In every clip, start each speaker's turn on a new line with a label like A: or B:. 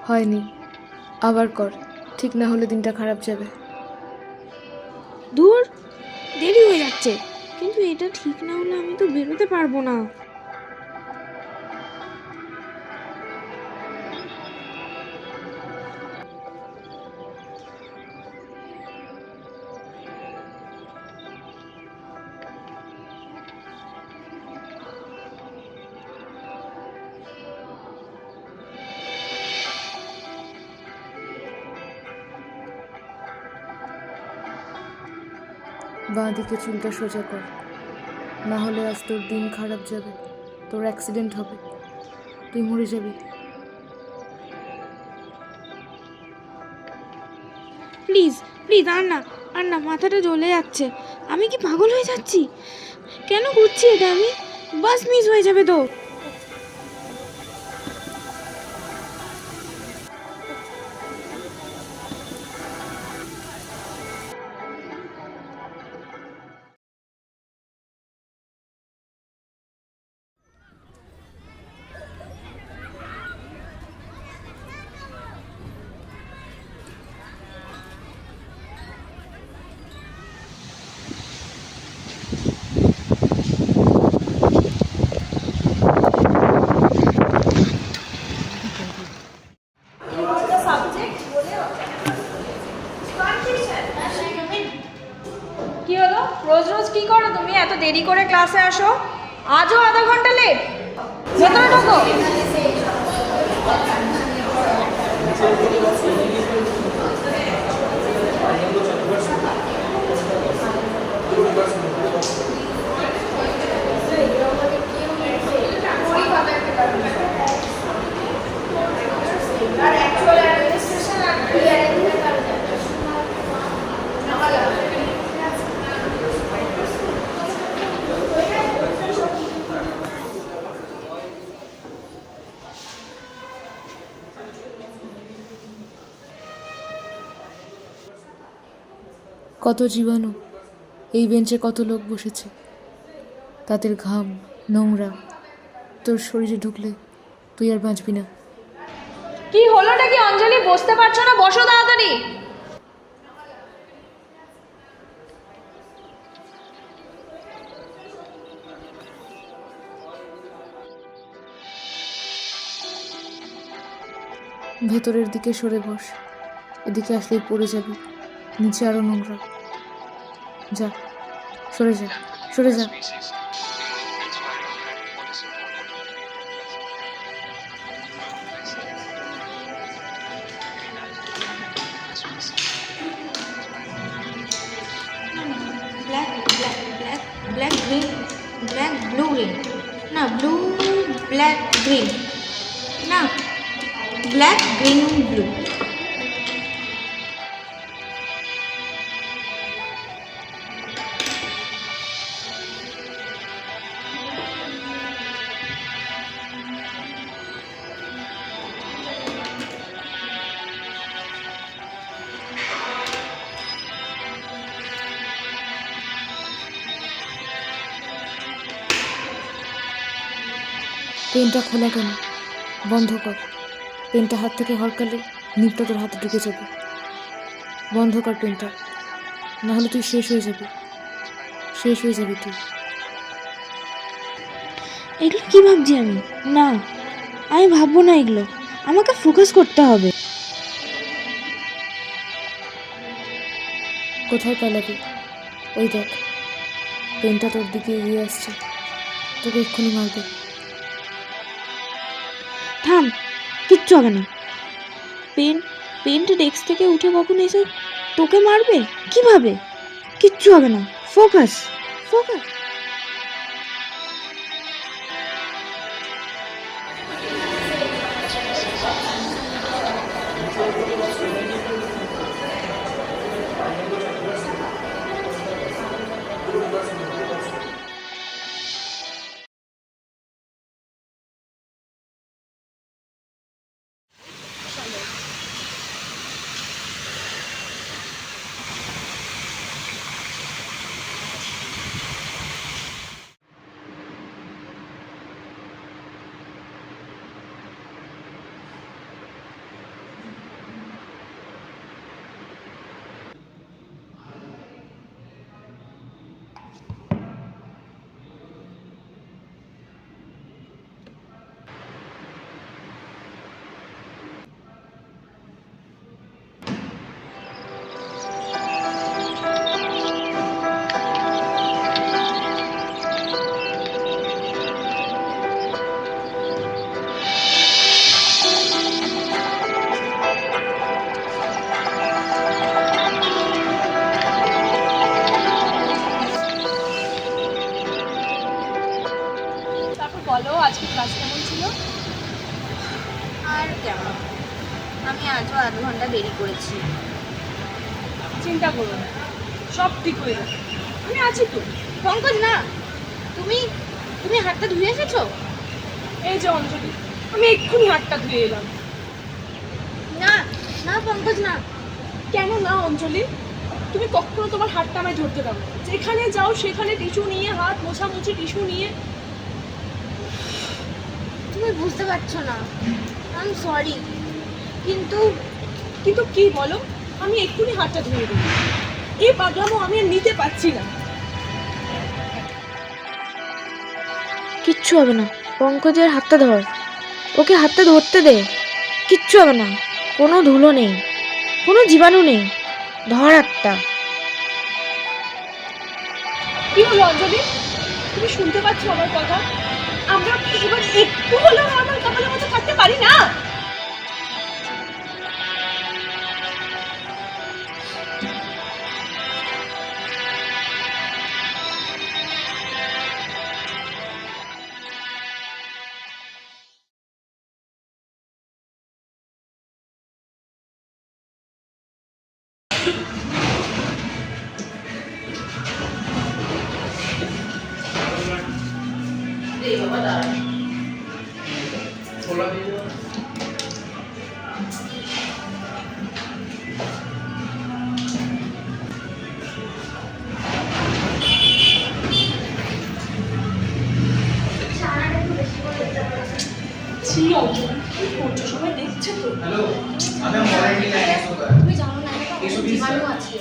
A: হয়নি, আবার কর, ঠিক না হলে দিনটা খারাপ যাবে।
B: দূর, দেরি হয়ে যাচ্ছে। কিন্তু এটা ঠিক না হলে আমি তো বেরোতে পারবো না।
A: বাঁ দিকে চুলটা সোজা কর, না হলে আজ তোর দিন খারাপ যাবে, তোর অ্যাক্সিডেন্ট হবে, তুই মরে যাবি।
B: প্লিজ প্লিজ, আর না, মাথাটা জ্বলে যাচ্ছে। আমি কি পাগল হয়ে যাচ্ছি? কেন করছি এটা আমি? বাস মিস হয়ে যাবে তো।
C: কি হলো? রোজ রোজ কি করো তুমি? এত দেরি করে ক্লাসে আসো, আজও আধা ঘন্টা লেট। ভেতরে ঢোকো।
A: কত জীবাণু, এই বেঞ্চে কত লোক বসেছে, তাদের ঘাম নোংরা তোর শরীরে ঢুকলে তুই আর বাঁচবি না।
C: কি হলোটা কি অঞ্জলি? বসতে পারছো না? বসো তাড়াতাড়ি।
A: ভেতরের দিকে সরে বস, এদিকে আসলেই পড়ে যাবি, নিচে আরো নোংরা। যা, সরে যা, সরে যা।
B: Black black black black green, black blue green, না ব্লু ব্ল্যাক গ্রিন, না ব্ল্যাক গ্রিন ব্লু।
A: পেনটা খোলা কেন? বন্ধ কর। পেনটা হাত থেকে হরকালে নিপটা তোর হাতে ঢুকে যাবে। বন্ধ কর পেনটা, নাহলে তুই শেষ হয়ে যাবি, শেষ হয়ে যাবি তুই।
B: এগুলো কি ভাবছি আমি? না, আমি ভাববো না এগুলো। আমাকে ফোকাস করতে হবে।
A: কোথায় পালাবি? ওই দেখ, পেনটা তোর দিকে এগিয়ে আসছে, তোকে এক্ষুনি মারবে।
B: থাম, কিচ্ছু হবে না। পেনটা ডেস্ক থেকে উঠে কখন এসে তোকে মারবে? কিভাবে? কিচ্ছু হবে না। Focus, focus.
C: বলো আজকে ক্লাস কেমন ছিল?
B: আর কেমন, আমি আজও আধ ঘন্টা দেরি করেছি।
C: চিন্তা করো না, সব ঠিক হয়ে যাবে, আমি আছি তো।
B: পঙ্কজ না, তুমি তুমি হাতটা ধুয়ে এসেছো?
C: এই যে অঞ্জলি, আমি এক্ষুনি হাতটা ধুয়ে এলাম।
B: না না পঙ্কজ না।
C: কেন না অঞ্জলি? তুমি কখনো তোমার হাতটা আমায় ধরতে দাও না। যেখানে যাও সেখানে টিস্যু নিয়ে, হাত মোছামুছি টিস্যু নিয়ে।
B: তুমি বুঝতে পারছো না, আই এম সরি, কিন্তু
C: কিন্তু কি বলো, আমি এক্ষুনি হাতটা ধুয়ে দেবো। এই পাগলামো আমি আর নিতে পারছি না।
A: কিচ্ছু হবে না, পঙ্কজের হাতটা ধর, ওকে হাতটা ধরতে দে, কিচ্ছু হবে না, কোনো ধুলো নেই, কোনো জীবাণু নেই, ধর হাতটা।
C: কি হলো অঞ্জলি, তুমি শুনতে পাচ্ছ আমার কথা? আমরা কি এবার একটু হলেও আমার কপালের মতো থাকতে পারি না? ছি অঞ্জলি, কি করছো? সবাই দেখছে তো।
D: हेलो अबे मोबाइल की लाइन इसको कर
B: তুমি জানো না এটা
D: ये
B: অনেক
D: 120
B: জীবাণু
D: का
B: আছে।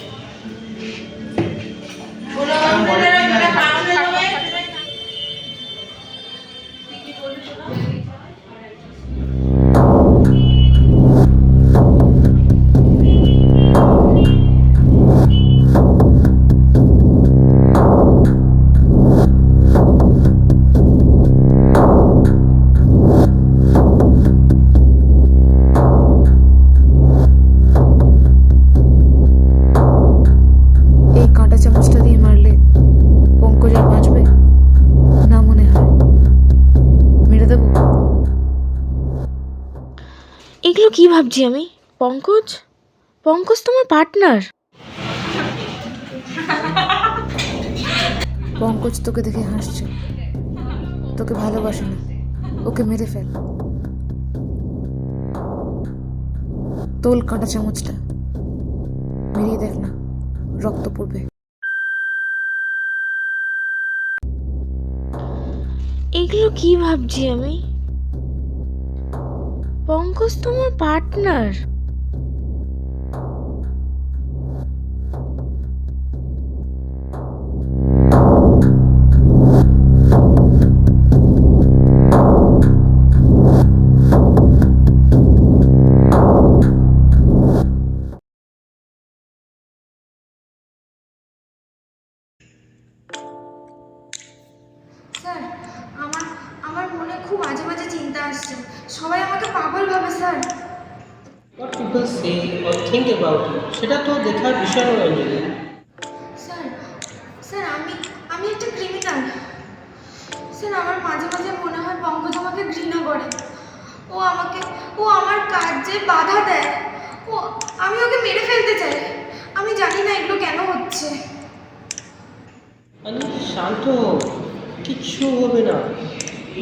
A: এই কাঁটা চামচটা দিয়ে মারলে পঙ্কজ আর বাঁচবে না মনে হয়, মেরে দেবো। এগুলো কি ভাবছি আমি? পঙ্কজ, পঙ্কজ তোমার পার্টনার। পঙ্কজ তোকে দেখে হাসছে, তোকে ভালোবাসে না, ওকে মেরে ফেল। তোল কাঁটা চামচটা, মেরিয়ে দেখ না, রক্ত পড়বে। এগুলো কি ভাবছি আমি? পঙ্কজ তোমার পার্টনার।
B: স্যার, আমার আমার মনে খুব মাঝে মাঝে চিন্তা আসছে, সবাই আমাকে পাগল ভাবে sir.
E: What people say or think about you সেটা তো দেখার বিষয় নয় অঞ্জলি।
B: স্যার স্যার আমি আমি একটা ক্রিমিনাল। স্যার আমার মাঝে মাঝে মনে হয় পঙ্কজ আমাকে ঘৃণা করে, ও আমার কাজে বাধা দেয়, আমি ওকে মেরে ফেলতে চাই। আমি জানি না এগুলো কেন হচ্ছে।
E: অঞ্জলি শান্ত হও, কিচ্ছু হবে না।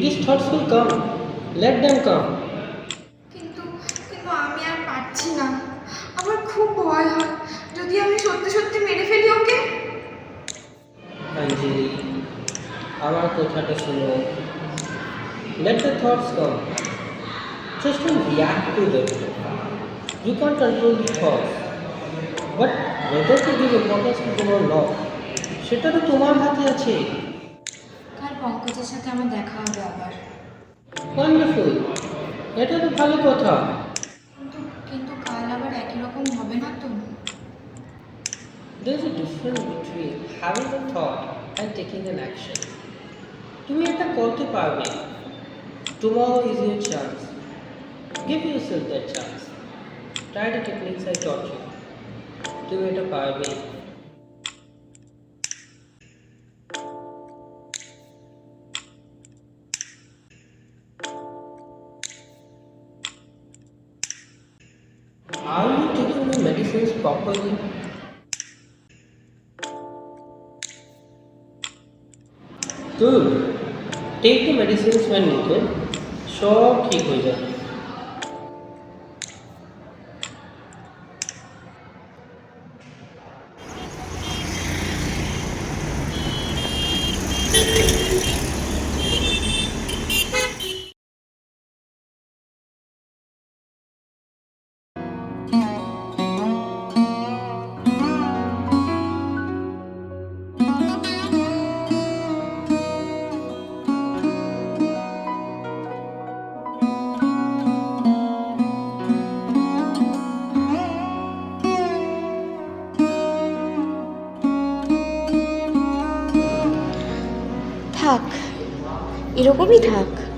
E: These thoughts will come. Let them come.
B: কিন্তু কিন্তু আমি আর পারছি না, আমার খুব ভয় হয় যদি আমি সত্যি সত্যি মেরে ফেলি ওকে।
E: অঞ্জলি আমার কথাটা শোনো। Let the thoughts come. Just don't react to them. You can't control the thoughts. But whether to give importance to them or not সেটা তো তোমার হাতে আছে।
B: কাল পঙ্কজের সাথে আমার দেখা হবে আবার।
E: ওয়ান্ডারফুল, এটা তো ভালো কথা।
B: কিন্তু কিন্তু কাল আবার একই রকম হবে না তো?
E: There's a difference between having a thought and taking an action. তুমি এটা করতে পারবে। Tomorrow is your chance. Give yourself that chance. Try the techniques I taught you. তুমি এটা পারবে। medicines properly. Good. Take the medicines when needed. सब ठीक हो जाए.
B: থাক, এরকমই থাক।